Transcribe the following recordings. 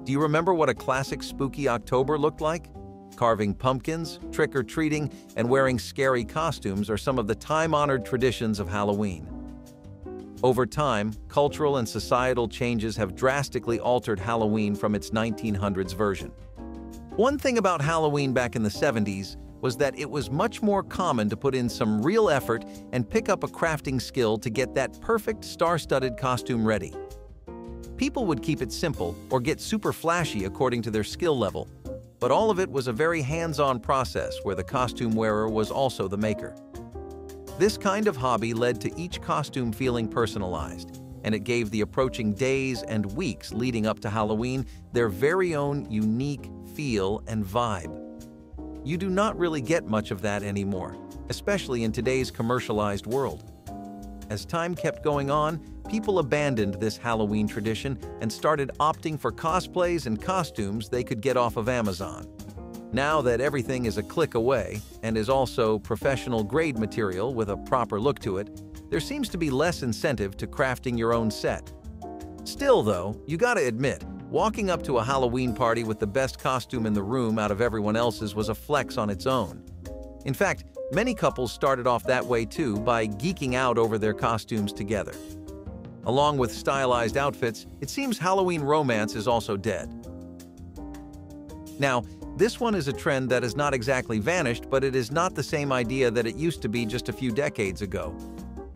Do you remember what a classic spooky October looked like? Carving pumpkins, trick-or-treating, and wearing scary costumes are some of the time-honored traditions of Halloween. Over time, cultural and societal changes have drastically altered Halloween from its 1900s version. One thing about Halloween back in the 70s was that it was much more common to put in some real effort and pick up a crafting skill to get that perfect star-studded costume ready. People would keep it simple or get super flashy according to their skill level, but all of it was a very hands-on process where the costume wearer was also the maker. This kind of hobby led to each costume feeling personalized, and it gave the approaching days and weeks leading up to Halloween their very own unique feel and vibe. You do not really get much of that anymore, especially in today's commercialized world. As time kept going on, people abandoned this Halloween tradition and started opting for cosplays and costumes they could get off of Amazon. Now that everything is a click away and is also professional-grade material with a proper look to it, there seems to be less incentive to crafting your own set. Still though, you gotta admit, walking up to a Halloween party with the best costume in the room out of everyone else's was a flex on its own. In fact, many couples started off that way too, by geeking out over their costumes together. Along with stylized outfits, it seems Halloween romance is also dead. Now, this one is a trend that has not exactly vanished, but it is not the same idea that it used to be just a few decades ago.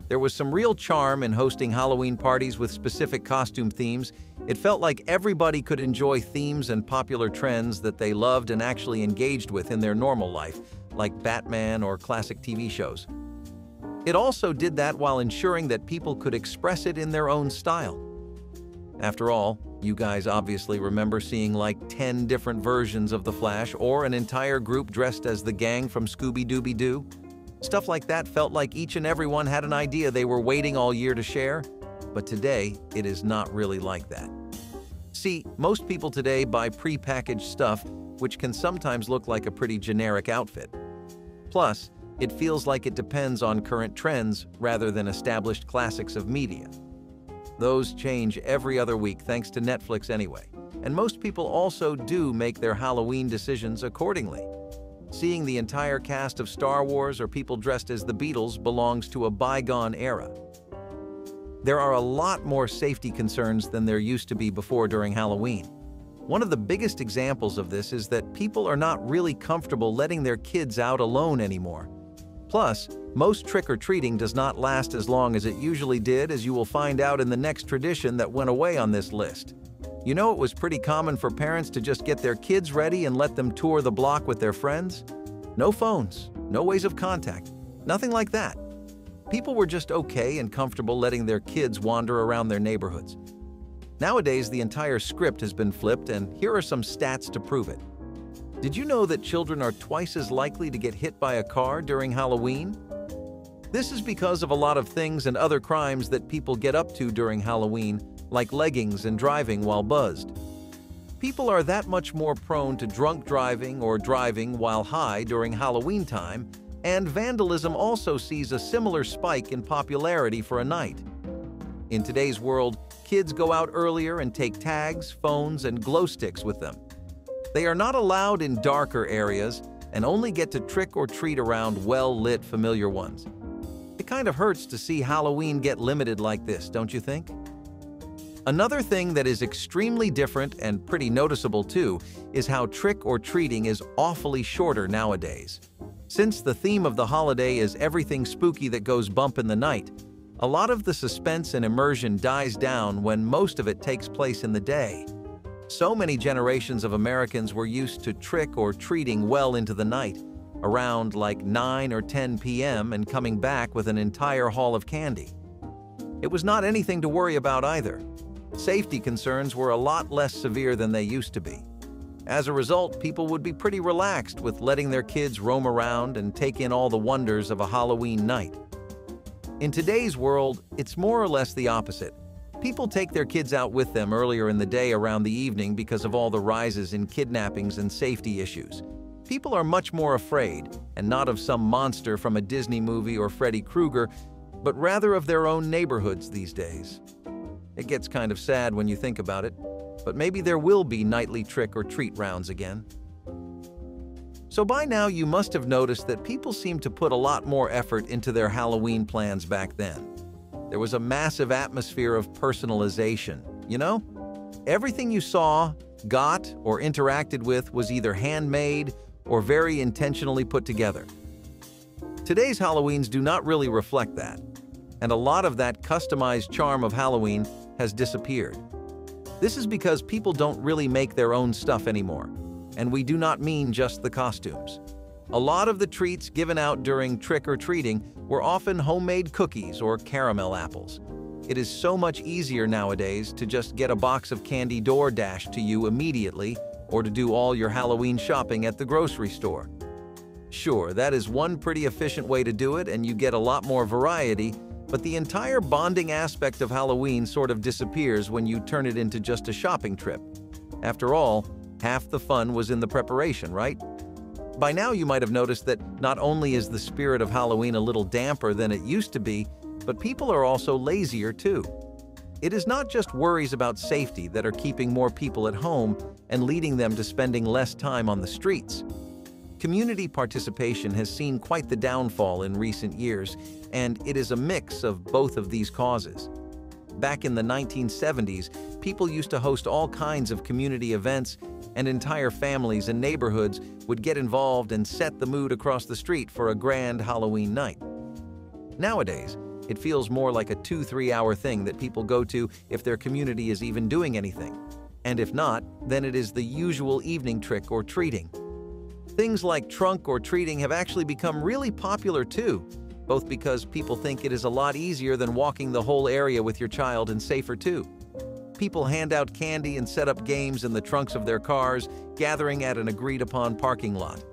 There was some real charm in hosting Halloween parties with specific costume themes. It felt like everybody could enjoy themes and popular trends that they loved and actually engaged with in their normal life, like Batman or classic TV shows. It also did that while ensuring that people could express it in their own style. After all, you guys obviously remember seeing like 10 different versions of The Flash or an entire group dressed as the gang from Scooby-Dooby-Doo. Stuff like that felt like each and every one had an idea they were waiting all year to share, but today it is not really like that. See, most people today buy pre-packaged stuff, which can sometimes look like a pretty generic outfit. Plus, it feels like it depends on current trends rather than established classics of media. Those change every other week thanks to Netflix anyway, and most people also do make their Halloween decisions accordingly. Seeing the entire cast of Star Wars or people dressed as the Beatles belongs to a bygone era. There are a lot more safety concerns than there used to be before during Halloween. One of the biggest examples of this is that people are not really comfortable letting their kids out alone anymore. Plus, most trick-or-treating does not last as long as it usually did, as you will find out in the next tradition that went away on this list. You know, it was pretty common for parents to just get their kids ready and let them tour the block with their friends. No phones, no ways of contact, nothing like that. People were just okay and comfortable letting their kids wander around their neighborhoods. Nowadays, the entire script has been flipped, and here are some stats to prove it. Did you know that children are twice as likely to get hit by a car during Halloween? This is because of a lot of things and other crimes that people get up to during Halloween, like leggings and driving while buzzed. People are that much more prone to drunk driving or driving while high during Halloween time, and vandalism also sees a similar spike in popularity for a night. In today's world, kids go out earlier and take tags, phones, and glow sticks with them. They are not allowed in darker areas and only get to trick or treat around well-lit familiar ones. It kind of hurts to see Halloween get limited like this, don't you think? Another thing that is extremely different and pretty noticeable too is how trick or treating is awfully shorter nowadays. Since the theme of the holiday is everything spooky that goes bump in the night, a lot of the suspense and immersion dies down when most of it takes place in the day. So many generations of Americans were used to trick or treating well into the night, around like 9 or 10 p.m. and coming back with an entire haul of candy. It was not anything to worry about either. Safety concerns were a lot less severe than they used to be. As a result, people would be pretty relaxed with letting their kids roam around and take in all the wonders of a Halloween night. In today's world, it's more or less the opposite. People take their kids out with them earlier in the day around the evening because of all the rises in kidnappings and safety issues. People are much more afraid, and not of some monster from a Disney movie or Freddy Krueger, but rather of their own neighborhoods these days. It gets kind of sad when you think about it. but maybe there will be nightly trick or treat rounds again. So by now you must have noticed that people seem to put a lot more effort into their Halloween plans back then. There was a massive atmosphere of personalization, you know? Everything you saw, got, or interacted with was either handmade or very intentionally put together. Today's Halloweens do not really reflect that, and a lot of that customized charm of Halloween has disappeared. This is because people don't really make their own stuff anymore, and we do not mean just the costumes. A lot of the treats given out during trick-or-treating were often homemade cookies or caramel apples. It is so much easier nowadays to just get a box of candy DoorDash to you immediately or to do all your Halloween shopping at the grocery store. Sure, that is one pretty efficient way to do it and you get a lot more variety, but the entire bonding aspect of Halloween sort of disappears when you turn it into just a shopping trip. After all, half the fun was in the preparation, right? By now you might have noticed that not only is the spirit of Halloween a little damper than it used to be, but people are also lazier too. It is not just worries about safety that are keeping more people at home and leading them to spending less time on the streets. Community participation has seen quite the downfall in recent years, and it is a mix of both of these causes. Back in the 1970s, people used to host all kinds of community events, and entire families and neighborhoods would get involved and set the mood across the street for a grand Halloween night. Nowadays, it feels more like a 2-3 hour thing that people go to if their community is even doing anything. And if not, then it is the usual evening trick or treating. Things like trunk or treating have actually become really popular too, both because people think it is a lot easier than walking the whole area with your child and safer too. People hand out candy and set up games in the trunks of their cars, gathering at an agreed-upon parking lot.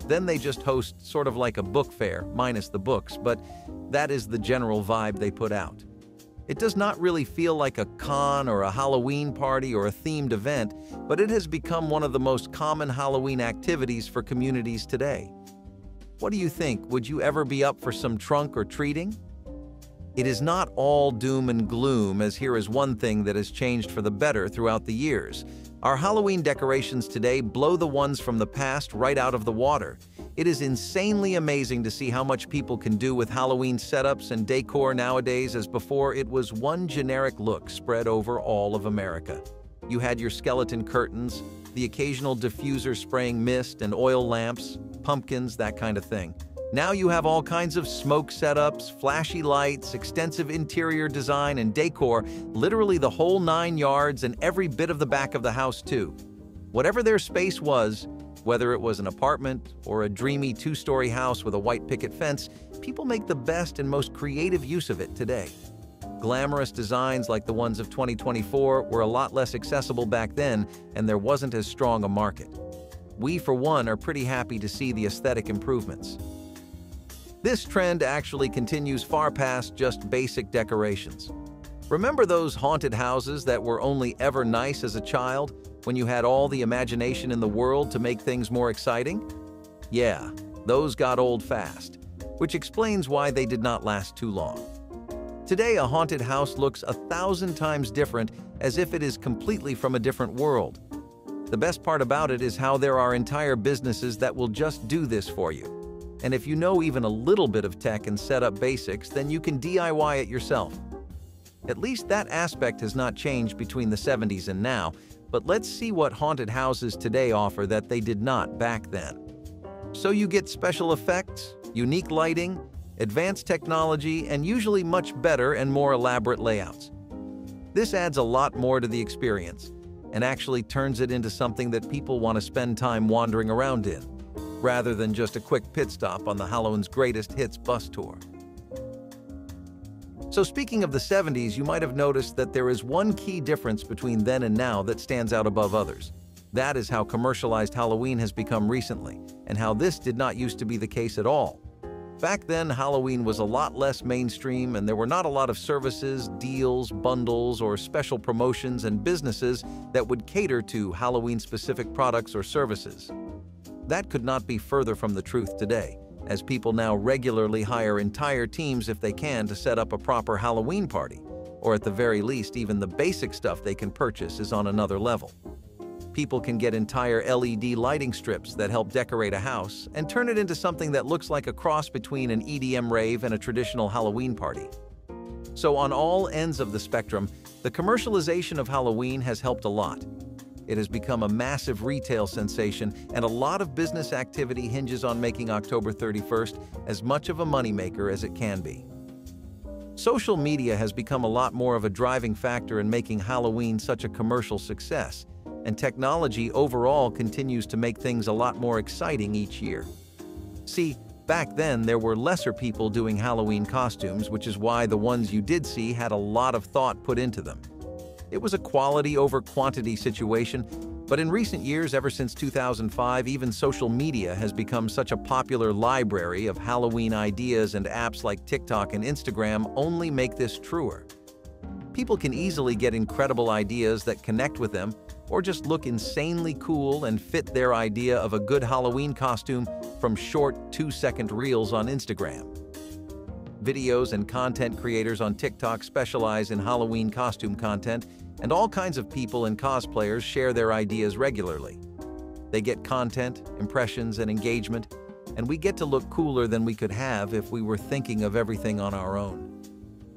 Then they just host sort of like a book fair, minus the books, but that is the general vibe they put out. It does not really feel like a con or a Halloween party or a themed event, but it has become one of the most common Halloween activities for communities today. What do you think? Would you ever be up for some trunk or treating? It is not all doom and gloom, as here is one thing that has changed for the better throughout the years. Our Halloween decorations today blow the ones from the past right out of the water. It is insanely amazing to see how much people can do with Halloween setups and decor nowadays, as before it was one generic look spread over all of America. You had your skeleton curtains, the occasional diffuser spraying mist and oil lamps, pumpkins, that kind of thing. Now you have all kinds of smoke setups, flashy lights, extensive interior design and decor, literally the whole 9 yards and every bit of the back of the house too. Whatever their space was, whether it was an apartment or a dreamy 2-story house with a white picket fence, people make the best and most creative use of it today. Glamorous designs like the ones of 2024 were a lot less accessible back then, and there wasn't as strong a market. We, for one, are pretty happy to see the aesthetic improvements. This trend actually continues far past just basic decorations. Remember those haunted houses that were only ever nice as a child, when you had all the imagination in the world to make things more exciting? Yeah, those got old fast, which explains why they did not last too long. Today, a haunted house looks 1,000 times different, as if it is completely from a different world. The best part about it is how there are entire businesses that will just do this for you. And if you know even a little bit of tech and setup basics, then you can DIY it yourself. At least that aspect has not changed between the 70s and now, but let's see what haunted houses today offer that they did not back then. So you get special effects, unique lighting, advanced technology, and usually much better and more elaborate layouts. This adds a lot more to the experience and actually turns it into something that people want to spend time wandering around in, rather than just a quick pit stop on the Halloween's Greatest Hits bus tour. So speaking of the 70s, you might have noticed that there is one key difference between then and now that stands out above others. That is how commercialized Halloween has become recently, and how this did not used to be the case at all. Back then, Halloween was a lot less mainstream, and there were not a lot of services, deals, bundles, or special promotions and businesses that would cater to Halloween-specific products or services. That could not be further from the truth today, as people now regularly hire entire teams if they can to set up a proper Halloween party, or at the very least, even the basic stuff they can purchase is on another level. People can get entire LED lighting strips that help decorate a house and turn it into something that looks like a cross between an EDM rave and a traditional Halloween party. So on all ends of the spectrum, the commercialization of Halloween has helped a lot. It has become a massive retail sensation, and a lot of business activity hinges on making October 31st as much of a moneymaker as it can be. Social media has become a lot more of a driving factor in making Halloween such a commercial success, and technology overall continues to make things a lot more exciting each year. See, back then there were lesser people doing Halloween costumes, which is why the ones you did see had a lot of thought put into them. It was a quality over quantity situation, but in recent years, ever since 2005, even social media has become such a popular library of Halloween ideas, and apps like TikTok and Instagram only make this truer. People can easily get incredible ideas that connect with them, or just look insanely cool and fit their idea of a good Halloween costume from short 2-second reels on Instagram. Videos and content creators on TikTok specialize in Halloween costume content, and all kinds of people and cosplayers share their ideas regularly. They get content, impressions, and engagement, and we get to look cooler than we could have if we were thinking of everything on our own.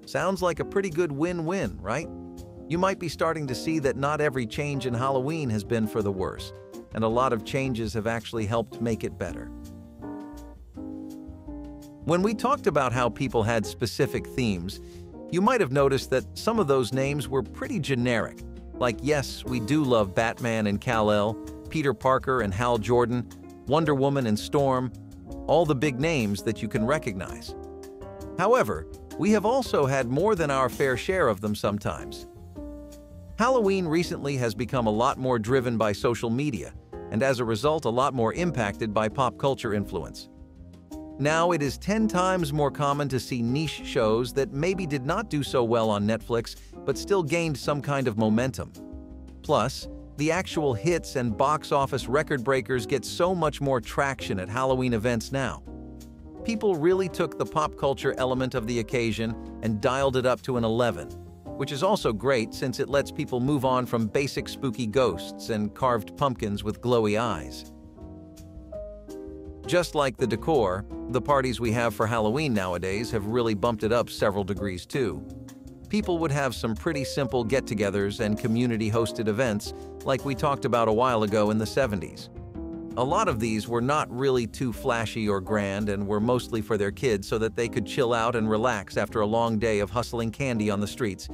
Sounds like a pretty good win-win, right? You might be starting to see that not every change in Halloween has been for the worse, and a lot of changes have actually helped make it better. When we talked about how people had specific themes, you might have noticed that some of those names were pretty generic. Like, yes, we do love Batman and Kal-El, Peter Parker and Hal Jordan, Wonder Woman and Storm, all the big names that you can recognize. However, we have also had more than our fair share of them sometimes. Halloween recently has become a lot more driven by social media, and as a result, a lot more impacted by pop culture influence. Now it is 10 times more common to see niche shows that maybe did not do so well on Netflix, but still gained some kind of momentum. Plus, the actual hits and box office record breakers get so much more traction at Halloween events now. People really took the pop culture element of the occasion and dialed it up to an 11, which is also great since it lets people move on from basic spooky ghosts and carved pumpkins with glowy eyes. Just like the decor, the parties we have for Halloween nowadays have really bumped it up several degrees too. People would have some pretty simple get-togethers and community-hosted events like we talked about a while ago in the 70s. A lot of these were not really too flashy or grand and were mostly for their kids so that they could chill out and relax after a long day of hustling candy on the streets.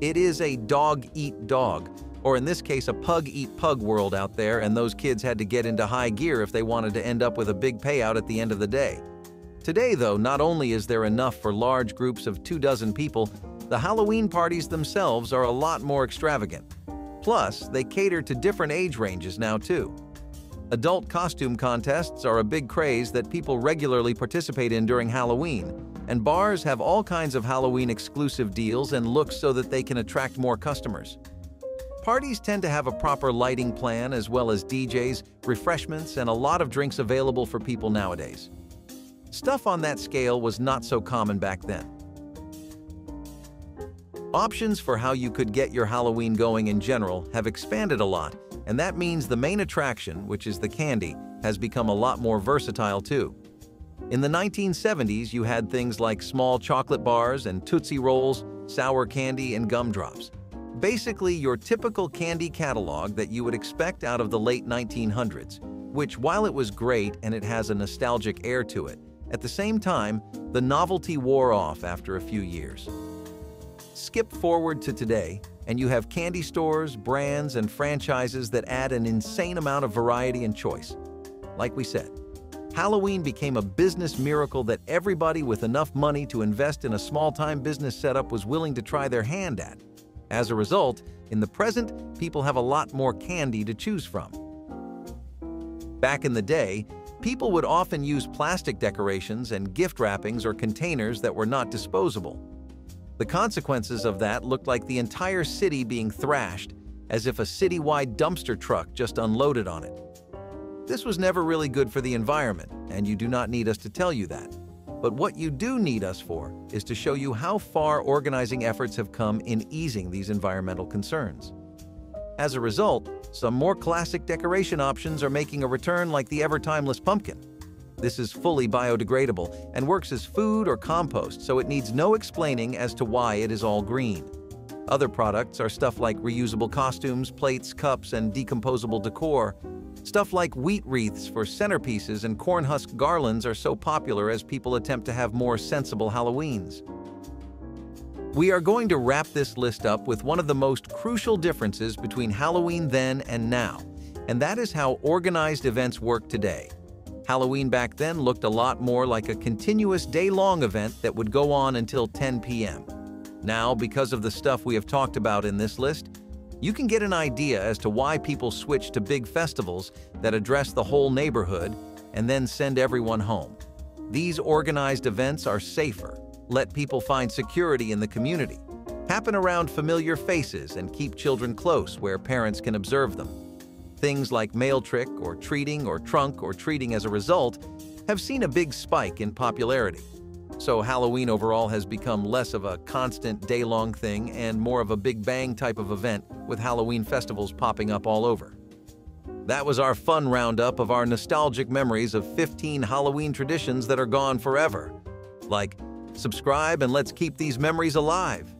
It is a dog-eat-dog, or in this case a pug-eat-pug world out there, and those kids had to get into high gear if they wanted to end up with a big payout at the end of the day. Today, though, not only is there enough for large groups of 24 people, the Halloween parties themselves are a lot more extravagant. Plus, they cater to different age ranges now too. Adult costume contests are a big craze that people regularly participate in during Halloween, and bars have all kinds of Halloween exclusive deals and looks so that they can attract more customers. Parties tend to have a proper lighting plan as well as DJs, refreshments, and a lot of drinks available for people nowadays. Stuff on that scale was not so common back then. Options for how you could get your Halloween going in general have expanded a lot, and that means the main attraction, which is the candy, has become a lot more versatile too. In the 1970s, you had things like small chocolate bars and Tootsie Rolls, sour candy, and gumdrops. Basically, your typical candy catalog that you would expect out of the late 1900s, which, while it was great and it has a nostalgic air to it, at the same time, the novelty wore off after a few years. Skip forward to today, and you have candy stores, brands, and franchises that add an insane amount of variety and choice. Like we said, Halloween became a business miracle that everybody with enough money to invest in a small-time business setup was willing to try their hand at. As a result, in the present, people have a lot more candy to choose from. Back in the day, people would often use plastic decorations and gift wrappings or containers that were not disposable. The consequences of that looked like the entire city being thrashed, as if a citywide dumpster truck just unloaded on it. This was never really good for the environment, and you do not need us to tell you that. But what you do need us for is to show you how far organizing efforts have come in easing these environmental concerns. As a result, some more classic decoration options are making a return, like the ever-timeless pumpkin. This is fully biodegradable and works as food or compost, so it needs no explaining as to why it is all green. Other products are stuff like reusable costumes, plates, cups, and decomposable decor. Stuff like wheat wreaths for centerpieces and corn husk garlands are so popular as people attempt to have more sensible Halloweens. We are going to wrap this list up with one of the most crucial differences between Halloween then and now, and that is how organized events work today. Halloween back then looked a lot more like a continuous day-long event that would go on until 10 p.m. Now, because of the stuff we have talked about in this list, you can get an idea as to why people switch to big festivals that address the whole neighborhood and then send everyone home. These organized events are safer, let people find security in the community, happen around familiar faces, and keep children close where parents can observe them. Things like mail trick or treating or trunk or treating as a result have seen a big spike in popularity. So Halloween overall has become less of a constant day-long thing and more of a big bang type of event, with Halloween festivals popping up all over. That was our fun roundup of our nostalgic memories of 15 Halloween traditions that are gone forever. Like, subscribe and let's keep these memories alive.